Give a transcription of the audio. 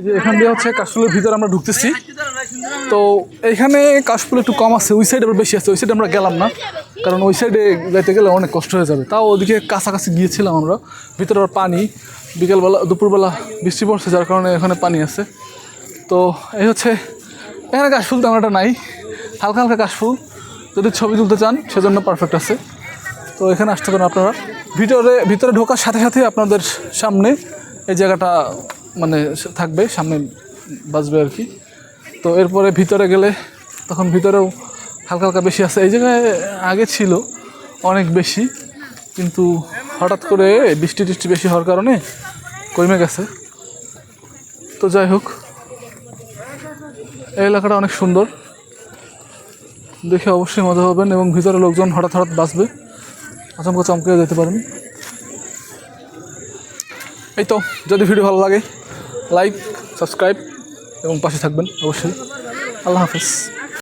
যে এখান দিয়ে হচ্ছে কাশফুলের ভিতরে আমরা ঢুকতেছি। তো এইখানে কাশফুল একটু কম আছে, ওই সাইডে আবার বেশি আছে। ওই সাইডে আমরা গেলাম না, কারণ ওই সাইডে যেতে গেলে অনেক কষ্ট হয়ে যাবে। তাও ওদিকে কাছাকাছি গিয়েছিলাম আমরা। ভিতরে আবার পানি, বিকেলবেলা দুপুরবেলা বৃষ্টি পড়ছে, যার কারণে এখানে পানি আছে। তো এই হচ্ছে এখানে কাশফুল তেমন একটা নাই, হালকা হালকা কাশফুল। যদি ছবি তুলতে চান সেজন্য পারফেক্ট আছে। তো এখানে আসতে পারেন আপনারা। ভিতরে ঢোকার সাথে সাথে আপনাদের সামনে এই জায়গাটা মানে থাকবে, সামনে বাজবে আর কি। তো এরপরে ভিতরে গেলে তখন ভিতরেও হালকা হালকা বেশি আছে। এই জায়গায় আগে ছিল অনেক বেশি, কিন্তু হঠাৎ করে বৃষ্টি টিষ্টি বেশি হওয়ার কারণে কমে গেছে। তো যাই হোক, এই এলাকাটা অনেক সুন্দর, দেখে অবশ্যই মজা হবেন। এবং ভিতরে লোকজন হঠাৎ হঠাৎ বাঁচবে, আচমকা চমকেও যেতে পারেন। এই তো, যদি ভিডিও ভালো লাগে লাইক, সাবস্ক্রাইব এবং পাশে থাকবেন অবশ্যই। আল্লাহ হাফেজ।